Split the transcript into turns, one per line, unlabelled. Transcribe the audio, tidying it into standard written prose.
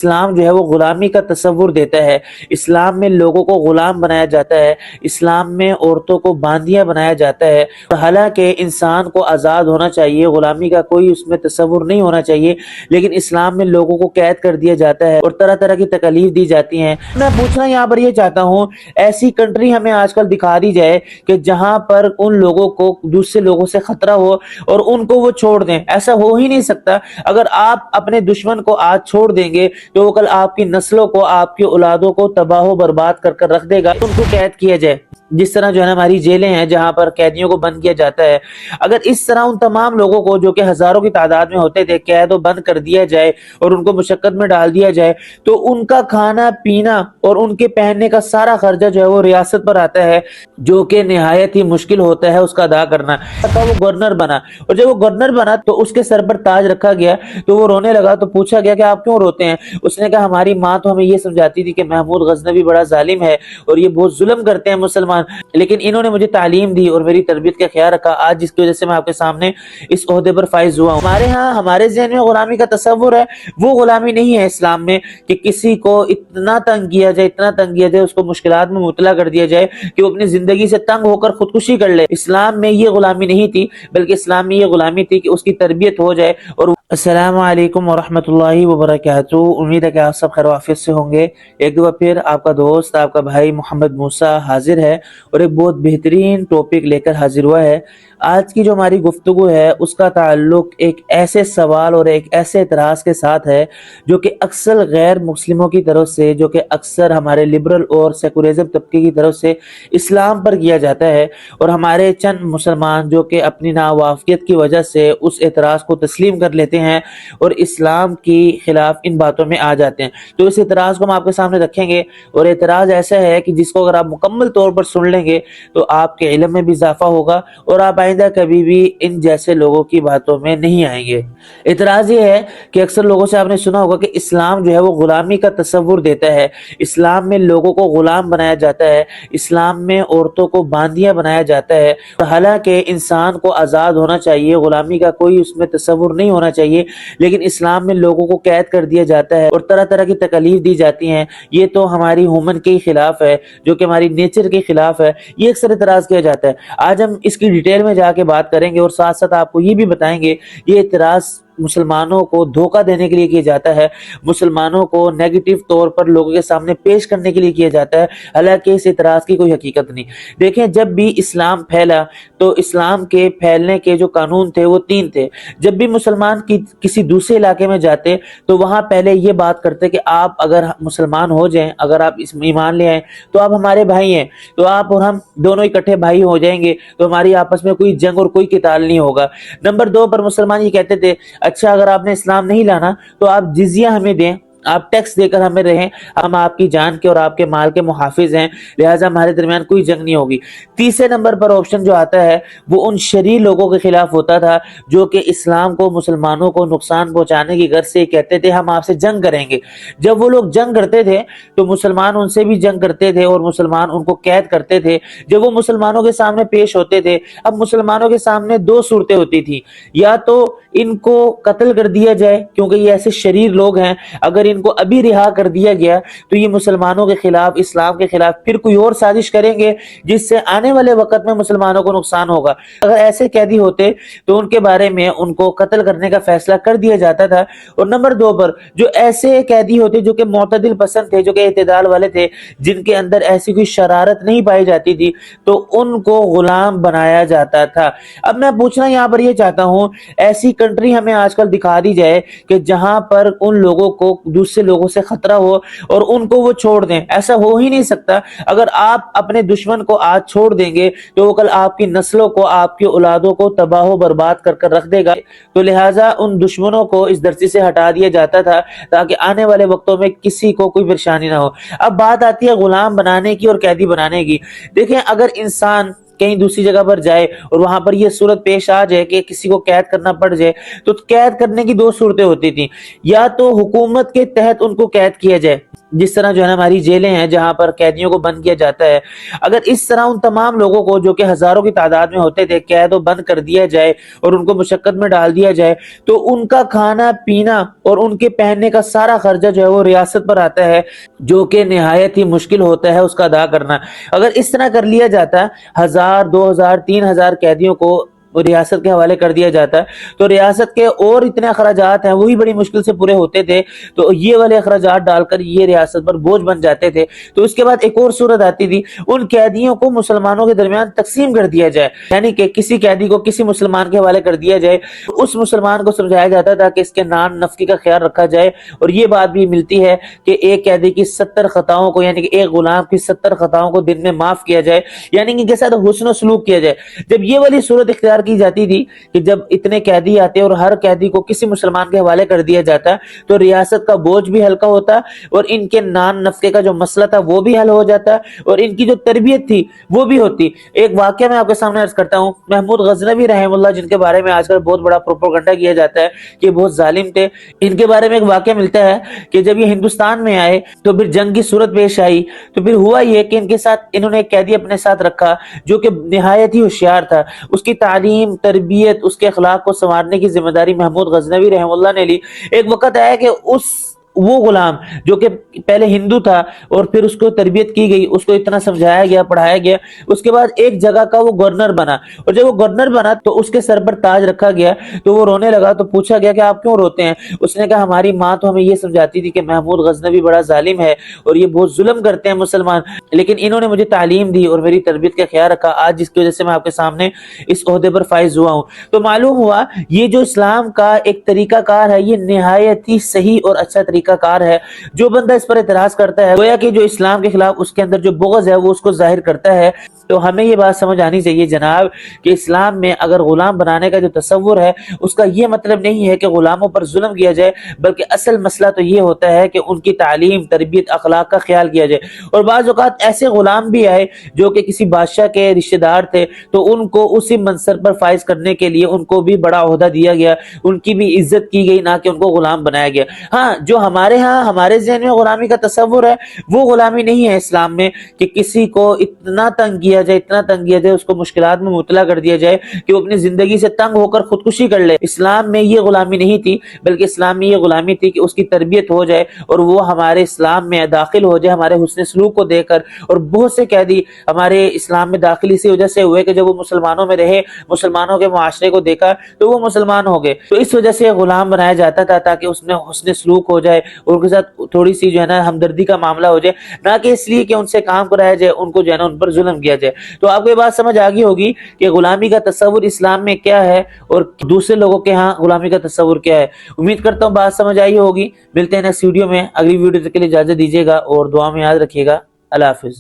اسلام جو ہے وہ غلامی کا تصور دیتا ہے۔ اسلام میں لوگوں کو غلام بنایا جاتا ہے، اسلام میں عورتوں کو باندیاں بنایا جاتا ہے، حالانکہ انسان کو آزاد ہونا چاہیے، غلامی کا کوئی اس میں تصور نہیں ہونا چاہیے، لیکن اسلام میں لوگوں کو قید کر دیا جاتا ہے اور طرح طرح کی تکالیف دی جاتی ہیں۔ میں پوچھنا یہاں پر یہ چاہتا ہوں، ایسی کنٹری ہمیں آج کل دکھا دی جائے کہ جہاں پر ان لوگوں کو دوسرے لوگوں سے خطرہ ہو اور ان کو وہ چھوڑ دیں۔ ایسا ہو ہی نہیں سکتا۔ اگر آپ اپنے دشمن کو آج چھوڑ دیں گے تو وہ کل آپ کی نسلوں کو، آپ کی اولادوں کو تباہ و برباد کر کر رکھ دے گا۔ ان کو قید کیا جائے، جس طرح جو ہے نا ہماری جیلیں ہیں جہاں پر قیدیوں کو بند کیا جاتا ہے، اگر اس طرح ان تمام لوگوں کو جو کہ ہزاروں کی تعداد میں ہوتے تھے قید و بند کر دیا جائے اور ان کو مشقت میں ڈال دیا جائے، تو ان کا کھانا پینا اور ان کے پہننے کا سارا خرچہ جو ہے وہ ریاست پر آتا ہے، جو کہ نہایت ہی مشکل ہوتا ہے اس کا ادا کرنا۔ وہ گورنر بنا، اور جب وہ گورنر بنا تو اس کے سر پر تاج رکھا گیا تو وہ رونے لگا، تو پوچھا گیا کہ آپ کیوں روتے ہیں؟ اس نے کہا ہماری ماں تو ہمیں یہ سمجھاتی تھی کہ محمود غزنوی بڑا ظالم ہے اور یہ بہت ظلم کرتے ہیں مسلمان، لیکن انہوں نے مجھے تعلیم دی اور میری تربیت کا خیال رکھا، آج جس کی وجہ سے میں آپ کے سامنے اس عہدے پر فائز ہوا ہوں۔ ہمارے ہاں ہمارے ذہن میں غلامی کا تصور ہے، وہ غلامی نہیں ہے اسلام میں کہ کسی کو اتنا تنگ کیا جائے، اتنا تنگ کیا جائے، اس کو مشکلات میں مبتلا کر دیا جائے کہ وہ اپنی زندگی سے تنگ ہو کر خودکشی کر لے۔ اسلام میں یہ غلامی نہیں تھی، بلکہ اسلام میں یہ غلامی تھی کہ اس کی تربیت ہو جائے۔ اور السلام علیکم ورحمۃ اللہ وبرکاتہ، امید ہے کہ آپ سب خیر و عافیت سے ہوں گے۔ ایک دفعہ پھر آپ کا دوست، آپ کا بھائی محمد موسیٰ حاضر ہے اور ایک بہت بہترین ٹاپک لے کر حاضر ہوا ہے۔ آج کی جو ہماری گفتگو ہے اس کا تعلق ایک ایسے سوال اور ایک ایسے اعتراض کے ساتھ ہے جو کہ اکثر غیر مسلموں کی طرف سے، جو کہ اکثر ہمارے لبرل اور سیکولرزم طبقے کی طرف سے اسلام پر کیا جاتا ہے، اور ہمارے چند مسلمان جو کہ اپنی ناوافقیت کی وجہ سے اس اعتراض کو تسلیم کر لیتے ہیں اور اسلام کی خلاف ان باتوں میں آ جاتے ہیں۔ تو اس اعتراض کو ہم آپ کے سامنے رکھیں گے، اور اعتراض ایسا ہے کہ جس کو اگر آپ مکمل طور پر سن لیں گے تو آپ کے علم میں بھی اضافہ ہوگا اور آپ آئندہ کبھی بھی ان جیسے لوگوں کی باتوں میں نہیں آئیں گے۔ اعتراض یہ ہے کہ اکثر لوگوں سے آپ نے سنا ہوگا کہ اسلام جو ہے وہ غلامی کا تصور دیتا ہے، اسلام میں لوگوں کو غلام بنایا جاتا ہے، اسلام میں عورتوں کو باندیاں بنایا جاتا ہے، حالانکہ انسان کو آزاد ہونا چاہیے، غلامی کا کوئی اس میں تصور نہیں ہونا چاہیے، لیکن اسلام میں لوگوں کو قید کر دیا جاتا ہے اور طرح طرح کی تکالیف دی جاتی ہیں۔ یہ تو ہماری ہیومن کے خلاف ہے، جو کہ ہماری نیچر کے خلاف ہے، یہ اکثر اعتراض کیا جاتا ہے۔ آج ہم اس کی ڈیٹیل میں جا کے بات کریں گے اور ساتھ ساتھ آپ کو یہ بھی بتائیں گے یہ اعتراض مسلمانوں کو دھوکہ دینے کے لیے کیا جاتا ہے، مسلمانوں کو نیگیٹو طور پر لوگوں کے سامنے پیش کرنے کے لیے کیا جاتا ہے، حالانکہ اس اعتراض کی کوئی حقیقت نہیں۔ دیکھیں، جب بھی اسلام پھیلا تو اسلام کے پھیلنے کے جو قانون تھے وہ 3 تھے۔ جب بھی مسلمان کسی دوسرے علاقے میں جاتے تو وہاں پہلے یہ بات کرتے کہ آپ اگر مسلمان ہو جائیں، اگر آپ اس ایمان لے آئیں تو آپ ہمارے بھائی ہیں، تو آپ اور ہم دونوں اکٹھے بھائی ہو جائیں گے، تو ہماری آپس میں کوئی جنگ اور کوئی قتال نہیں ہوگا۔ نمبر 2 پر مسلمان یہ کہتے تھے اچھا اگر آپ نے اسلام نہیں لانا تو آپ جزیہ ہمیں دیں، آپ ٹیکس دے کر ہمیں رہیں، ہم آپ کی جان کے اور آپ کے مال کے محافظ ہیں، لہٰذا ہمارے درمیان کوئی جنگ نہیں ہوگی۔ تیسرے نمبر پر آپشن جو آتا ہے وہ ان شریر لوگوں کے خلاف ہوتا تھا جو کہ اسلام کو، مسلمانوں کو نقصان پہنچانے کی غرض سے کہتے تھے ہم آپ سے جنگ کریں گے۔ جب وہ لوگ جنگ کرتے تھے تو مسلمان ان سے بھی جنگ کرتے تھے اور مسلمان ان کو قید کرتے تھے۔ جب وہ مسلمانوں کے سامنے پیش ہوتے تھے، اب مسلمانوں کے سامنے 2 صورتیں ہوتی تھی، یا تو ان کو قتل کر دیا جائے کیونکہ یہ ایسے شریر لوگ ہیں، اگر ان کو ابھی رہا کر دیا گیا تو یہ مسلمانوں کے خلاف، اسلام کے خلاف پھر کوئی اور سازش کریں گے جس سے آنے والے وقت میں مسلمانوں کو نقصان ہوگا۔ اگر ایسے قیدی ہوتے تو ان کے بارے میں ان کو قتل کرنے کا فیصلہ کر دیا جاتا تھا۔ اور نمبر 2 پر جو ایسے قیدی ہوتے جو کہ معتدل پسند تھے، جو کہ اعتدال والے تھے، جن کے اندر ایسی کوئی شرارت نہیں پائی جاتی تھی، تو ان کو غلام بنایا جاتا تھا۔ اب میں پوچھنا یہاں پر یہ چاہتا ہوں، ایسی کنٹری ہمیں آج کل دکھا دی جائے کہ جہاں پر ان لوگوں کو دوسرے لوگوں سے خطرہ ہو اور ان کو وہ چھوڑ دیں۔ ایسا ہو ہی نہیں سکتا۔ اگر آپ اپنے دشمن کو آج چھوڑ دیں گے تو وہ کل آپ کی نسلوں کو، آپ کی اولادوں کو تباہ و برباد کر کر رکھ دے گا، تو لہٰذا ان دشمنوں کو اس دھرتی سے ہٹا دیا جاتا تھا تاکہ آنے والے وقتوں میں کسی کو کوئی پریشانی نہ ہو۔ اب بات آتی ہے غلام بنانے کی اور قیدی بنانے کی۔ دیکھیں، اگر انسان کہیں دوسری جگہ پر جائے اور وہاں پر یہ صورت پیش آ جائے کہ کسی کو قید کرنا پڑ جائے، تو قید کرنے کی 2 صورتیں ہوتی تھیں، یا تو حکومت کے تحت ان کو قید کیا جائے، جس طرح جو ہے نا ہماری جیلیں ہیں جہاں پر قیدیوں کو بند کیا جاتا ہے، اگر اس طرح ان تمام لوگوں کو جو کہ ہزاروں کی تعداد میں ہوتے تھے قید و بند کر دیا جائے اور ان کو مشقت میں ڈال دیا جائے، تو ان کا کھانا پینا اور ان کے پہننے کا سارا خرچہ جو ہے وہ ریاست پر آتا ہے، جو کہ نہایت ہی مشکل ہوتا ہے اس کا ادا کرنا۔ اگر اس طرح کر لیا جاتا، 1000 2000 3000 قیدیوں کو ریاست کے حوالے کر دیا جاتا ہے، تو ریاست کے اور اتنے اخراجات ہیں وہی بڑی مشکل سے پورے ہوتے تھے، تو یہ والے اخراجات ڈال کر یہ ریاست پر بوجھ بن جاتے تھے۔ تو اس کے بعد ایک اور صورت آتی تھی، ان قیدیوں کو مسلمانوں کے درمیان تقسیم کر دیا جائے، یعنی کہ کسی قیدی کو کسی مسلمان کے حوالے کر دیا جائے، اس مسلمان کو سمجھایا جاتا تھا کہ اس کے نان نفقے کا خیال رکھا جائے، اور یہ بات بھی ملتی ہے کہ ایک قیدی کی 70 خطاؤں کو، یعنی کہ ایک غلام کی 70 خطاؤں کو دن میں معاف کیا جائے، یعنی کہ ان کے ساتھ حسن و سلوک کیا جائے۔ جب یہ والی صورت اختیار کی جاتی تھی کہ جب اتنے قیدی آتے اور ہر قیدی کو کسی مسلمان کے حوالے کر دیا جاتا، تو ریاست کا بوجھ بھی ہلکا ہوتا اور ان کے نان نفقے کا جو مسئلہ تھا وہ بھی حل ہو جاتا اور ان کی جو تربیت تھی وہ بھی ہوتی۔ ایک واقعہ میں آپ کے سامنے عرض کرتا ہوں، محمود غزنوی رحمہ اللہ، جن کے بارے میں آج کل بہت بڑا پروپیگنڈا کیا جاتا ہے کہ بہت ظالم تھے، ان کے بارے میں ایک واقعہ ملتا ہے کہ جب یہ ہندوستان میں آئے تو پھر جنگ کی صورت پیش آئی، تو پھر ہوا یہ کہ ان کے ساتھ انہوں نے ایک قیدی اپنے ساتھ رکھا جو کہ نہایت ہی ہوشیار تھا، اس کی تعلیم تربیت اس کے اخلاق کو سنوارنے کی ذمہ داری محمود غزنوی رحمہ اللہ نے لی۔ ایک وقت آیا کہ وہ غلام جو کہ پہلے ہندو تھا اور پھر اس کو تربیت کی گئی، اس کو اتنا سمجھایا گیا پڑھایا گیا، اس کے بعد ایک جگہ کا وہ گورنر بنا، اور جب وہ گورنر بنا تو اس کے سر پر تاج رکھا گیا، تو وہ رونے لگا، تو پوچھا گیا کہ آپ کیوں روتے ہیں؟ اس نے کہا ہماری ماں تو ہمیں یہ سمجھاتی تھی کہ محمود غزنوی بڑا ظالم ہے اور یہ بہت ظلم کرتے ہیں مسلمان، لیکن انہوں نے مجھے تعلیم دی اور میری تربیت کا خیال رکھا، آج جس کی وجہ سے میں آپ کے سامنے اس عہدے پر فائز ہوا ہوں۔ تو معلوم ہوا یہ جو اسلام کا ایک طریقہ کار ہے یہ نہایت ہی صحیح اور اچھا طریقہ کار ہے۔ جو بندہ اس پر اعتراض کرتا ہے گویا کہ جو اسلام کے خلاف اس کے اندر جو بغض ہے وہ اس کو ظاہر کرتا ہے۔ تو ہمیں یہ بات سمجھ آنی چاہیے جناب کہ اسلام میں اگر غلام بنانے کا جو تصور ہے اس کا یہ مطلب نہیں ہے کہ غلاموں پر ظلم کیا جائے، بلکہ اصل مسئلہ تو یہ ہوتا ہے کہ ان کی تعلیم تربیت اخلاق کا خیال کیا جائے۔ اور بعض اوقات ایسے غلام بھی آئے جو کہ کسی بادشاہ کے رشتہ دار تھے، تو ان کو اسی منصب پر فائز کرنے کے لیے ان کو بھی بڑا عہدہ دیا گیا، ان کی بھی عزت کی گئی، نہ کہ ان کو غلام بنایا گیا۔ ہاں، جو ہمارے ہاں ہمارے ذہن میں غلامی کا تصور ہے وہ غلامی نہیں ہے اسلام میں، کہ کسی کو اتنا تنگ کیا جائے اس کو مشکلات میں مبتلا کر دیا جائے کہ وہ اپنی زندگی سے تنگ ہو کر خودکشی کر لے۔ اسلام میں یہ غلامی نہیں تھی، بلکہ اسلام میں یہ غلامی تھی کہ اس کی تربیت ہو جائے اور وہ ہمارے اسلام میں داخل ہو جائے ہمارے حسن سلوک کو دیکھ کر۔ اور بہت سے قیدی ہمارے اسلام میں داخل اسی وجہ سے ہوئے کہ جب وہ مسلمانوں میں رہے، مسلمانوں کے معاشرے کو دیکھا تو وہ مسلمان ہو گئے۔ تو اس وجہ سے غلام بنایا جاتا تھا تاکہ اس میں حسن سلوک ہو جائے اور ان کے ساتھ تھوڑی سی جو ہے نا ہمدردی کا معاملہ ہو جائے، نہ کہ اس لیے کہ ان سے کام کرایا جائے، ان کو جو ہے نا ان پر ظلم کیا جائے۔ تو آپ کو یہ بات سمجھ آگئی ہوگی کہ غلامی کا تصور اسلام میں کیا ہے اور دوسرے لوگوں کے ہاں غلامی کا تصور کیا ہے۔ امید کرتا ہوں بات سمجھ آئی ہوگی۔ ملتے ہیں نیکسٹ ویڈیو میں، اگلی ویڈیو تک کے لیے اجازت دیجیے گا اور دعا میں یاد رکھیے گا۔ اللہ حافظ۔